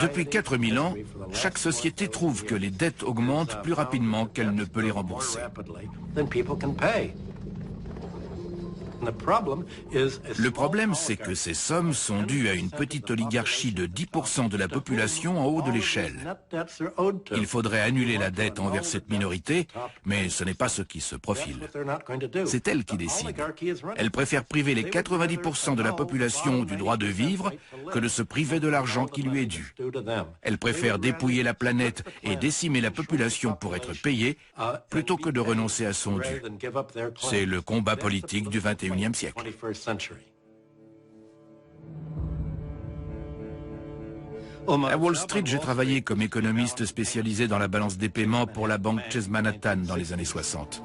Depuis 4000 ans, chaque société trouve que les dettes augmentent plus rapidement qu'elle ne peut les rembourser. Le problème, c'est que ces sommes sont dues à une petite oligarchie de 10% de la population en haut de l'échelle. Il faudrait annuler la dette envers cette minorité, mais ce n'est pas ce qui se profile. C'est elle qui décide. Elle préfère priver les 90% de la population du droit de vivre que de se priver de l'argent qui lui est dû. Elle préfère dépouiller la planète et décimer la population pour être payée, plutôt que de renoncer à son dû. C'est le combat politique du XXIe siècle. À Wall Street, j'ai travaillé comme économiste spécialisé dans la balance des paiements pour la banque Chase Manhattan dans les années 60.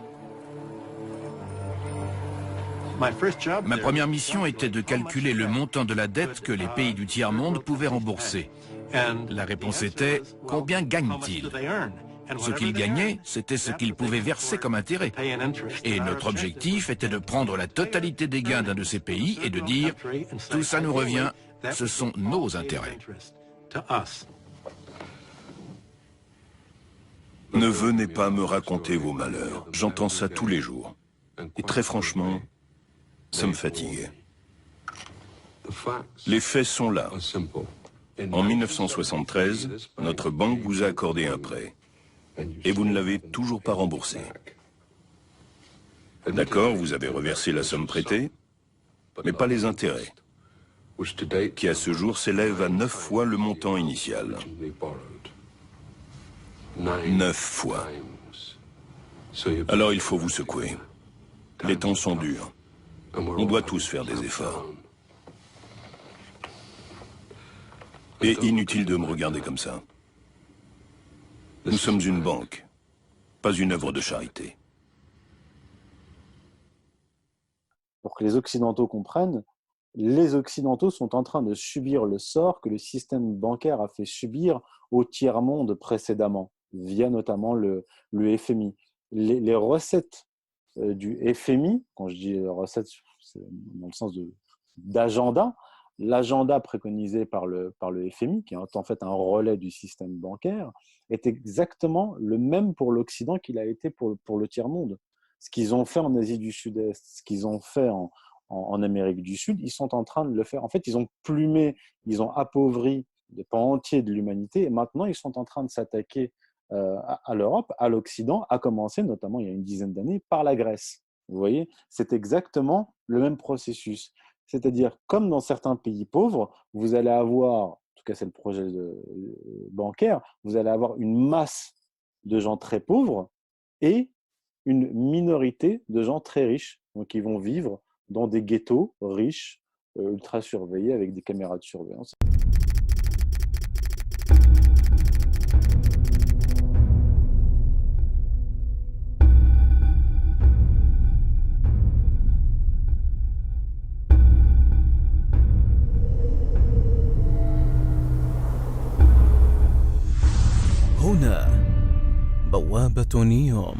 Ma première mission était de calculer le montant de la dette que les pays du tiers-monde pouvaient rembourser. La réponse était « Combien gagnent-ils » Ce qu'ils gagnaient, c'était ce qu'ils pouvaient verser comme intérêt. Et notre objectif était de prendre la totalité des gains d'un de ces pays et de dire « Tout ça nous revient, ce sont nos intérêts ». Ne venez pas me raconter vos malheurs. J'entends ça tous les jours. Et très franchement, ça me fatigue. Les faits sont là. En 1973, notre banque vous a accordé un prêt. Et vous ne l'avez toujours pas remboursé. D'accord, vous avez reversé la somme prêtée, mais pas les intérêts, qui à ce jour s'élèvent à 9 fois le montant initial. 9 fois. Alors il faut vous secouer. Les temps sont durs. On doit tous faire des efforts. Et inutile de me regarder comme ça. Nous sommes une banque, pas une œuvre de charité. Pour que les Occidentaux comprennent, les Occidentaux sont en train de subir le sort que le système bancaire a fait subir au tiers-monde précédemment, via notamment le FMI. Les recettes du FMI, quand je dis recettes, c'est dans le sens d'agenda, l'agenda préconisé par le FMI, qui est en fait un relais du système bancaire, est exactement le même pour l'Occident qu'il a été pour le tiers-monde. Ce qu'ils ont fait en Asie du Sud-Est, ce qu'ils ont fait en Amérique du Sud, ils sont en train de le faire. En fait, ils ont plumé, ils ont appauvri des pans entiers de l'humanité, et maintenant, ils sont en train de s'attaquer à l'Europe, à l'Occident, à commencer notamment il y a une dizaine d'années par la Grèce. Vous voyez, c'est exactement le même processus. C'est-à-dire, comme dans certains pays pauvres, vous allez avoir, en tout cas c'est le projet bancaire, vous allez avoir une masse de gens très pauvres et une minorité de gens très riches. Donc ils vont vivre dans des ghettos riches, ultra surveillés avec des caméras de surveillance. هنا بوابة نيوم.